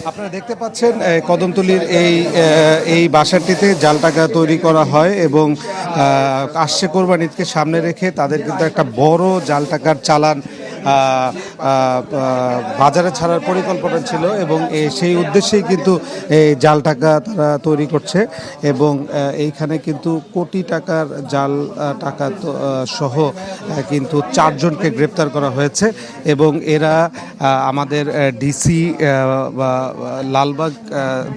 আপনারা দেখতে পাচ্ছেন কদমতলীর এই বাসাটিতে জাল টাকা তৈরি করা হয় এবং আসছে কোরবানি ঈদকে সামনে রেখে তাদের কিন্তু একটা বড় জাল টাকার চালান বাজারে ছাড়ার পরিকল্পনা ছিল এবং সেই উদ্দেশ্যেই কিন্তু এই জাল টাকা তারা তৈরি করছে এবং এইখানে কিন্তু কোটি টাকার জাল টাকা সহ কিন্তু চারজনকে গ্রেপ্তার করা হয়েছে এবং এরা আমাদের ডিসি লালবাগ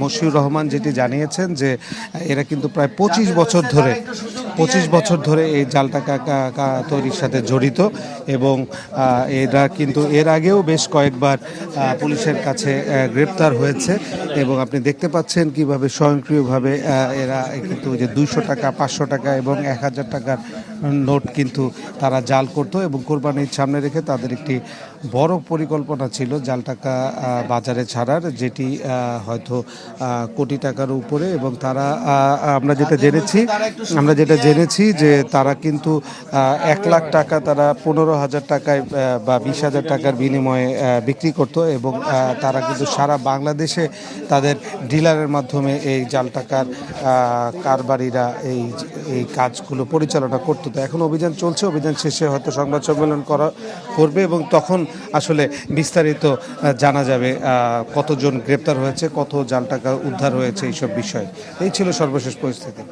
মশিউর রহমান যেটি জানিয়েছেন যে এরা কিন্তু প্রায় 25 বছর ধরে এই জাল টাকা তৈরির সাথে জড়িত এবং এরা কিন্তু এর আগেও বেশ কয়েকবার পুলিশের কাছে গ্রেপ্তার হয়েছে এবং আপনি দেখতে পাচ্ছেন কিভাবে স্বয়ংক্রিয়ভাবে এরা কিন্তু যে 200 টাকা 500 টাকা এবং 1000 টাকার নোট কিন্তু তারা জাল করতো এবং কোরবানির সামনে রেখে তাদের একটি বড় পরিকল্পনা ছিল জাল টাকা বাজারে ছাড়ার, যেটি হয়তো কোটি টাকার উপরে এবং তারা আমরা যেটা জেনেছি যে তারা কিন্তু 1 লাখ টাকা তারা 15,000 টাকায় বা 20,000 টাকার বিনিময়ে বিক্রি করত এবং তারা কিন্তু সারা বাংলাদেশে তাদের ডিলারের মাধ্যমে এই জাল টাকার কারবারিরা এই কাজগুলো পরিচালনা করতো। তো এখন অভিযান চলছে, অভিযান শেষে হয়তো সংবাদ সম্মেলন করবে এবং তখন আসলে বিস্তারিত জানা যাবে কতজন গ্রেপ্তার হয়েছে, কত জাল টাকা উদ্ধার হয়েছে, এইসব বিষয়। এই ছিল সর্বশেষ পরিস্থিতি।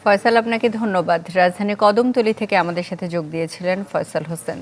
ফয়সাল, আপনাকে ধন্যবাদ। রাজধানী কদমতলী থেকে আমাদের সাথে যোগ দিয়েছিলেন ফয়সাল হোসেন।